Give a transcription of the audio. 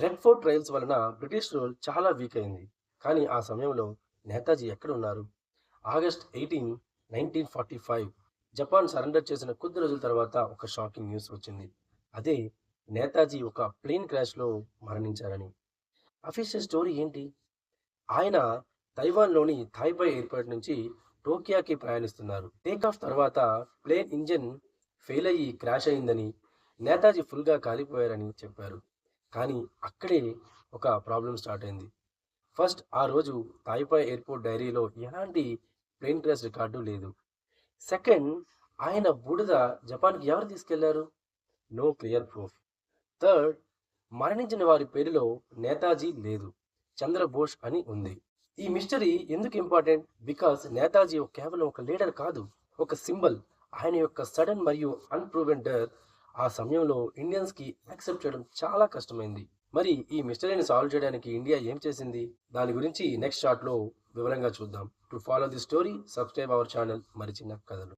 Red fort trials వలన British rule చాలా week అయింది. కానీ ఆ సమయంలో నేతాజీ ఎక్కడ ఉన్నారు? ఆగస్ట్ 18, 1945 జపాన్ సరెండర్ చేసిన కొద్ది రోజుల తర్వాత ఒక షాకింగ్ న్యూస్ వచ్చింది. అదే నేతాజీ ఒక ప్లేన్ క్రాష్‌లో మరణించారని. అఫీషియల్ స్టోరీ ఏంటి? ఆయన తైవాన్‌లోని తాయిపై ఎయిర్‌పోర్ట్ నుంచి టోక్యోకి ప్రయాణిస్తున్నారు. టేక్ ఆఫ్ తర్వాత ప్లేన్ ఇంజిన్ ఫెయిల్ అయ్యి క్రాష్ అయిందని, నేతాజీ ఫుల్‌గా కాలిపోయారని చెప్పారు. కానీ అక్కడే ఒక ప్రాబ్లమ్ స్టార్ట్ అయింది. ఫస్ట్ ఆ రోజు తాయిపై ఎయిర్‌పోర్ట్ డైరీలో ఎలాంటి ప్లేన్ క్రాష్ రికార్డు లేదు. సెకండ్, ఆయన బూడిద జపాన్‌కి ఎవరు తీసుకెళ్లారు? No clear proof. థర్డ్, మరణించిన వారి పేరులో నేతాజీ లేదు. చంద్రబోస్ అని ఉంది. ఈ మిస్టరీ ఎందుకు ఇంపార్టెంట్? బికాస్ నేతాజీ కేవలం ఒక లీడర్ కాదు, ఒక సింబల్. ఆయన యొక్క సడన్ మరియు అన్‌ప్రూవెన్ డెత్ ఆ సమయంలో ఇండియన్స్‌కి యాక్సెప్ట్ చేయడం చాలా కష్టమైంది. మరి ఈ మిస్టరీని సాల్వ్ చేయడానికి ఇండియా ఏం చేసింది? దాని గురించి నెక్స్ట్ షార్ట్‌లో వివరంగా చూద్దాం. To follow the story subscribe our channel మరిచిన కథలు.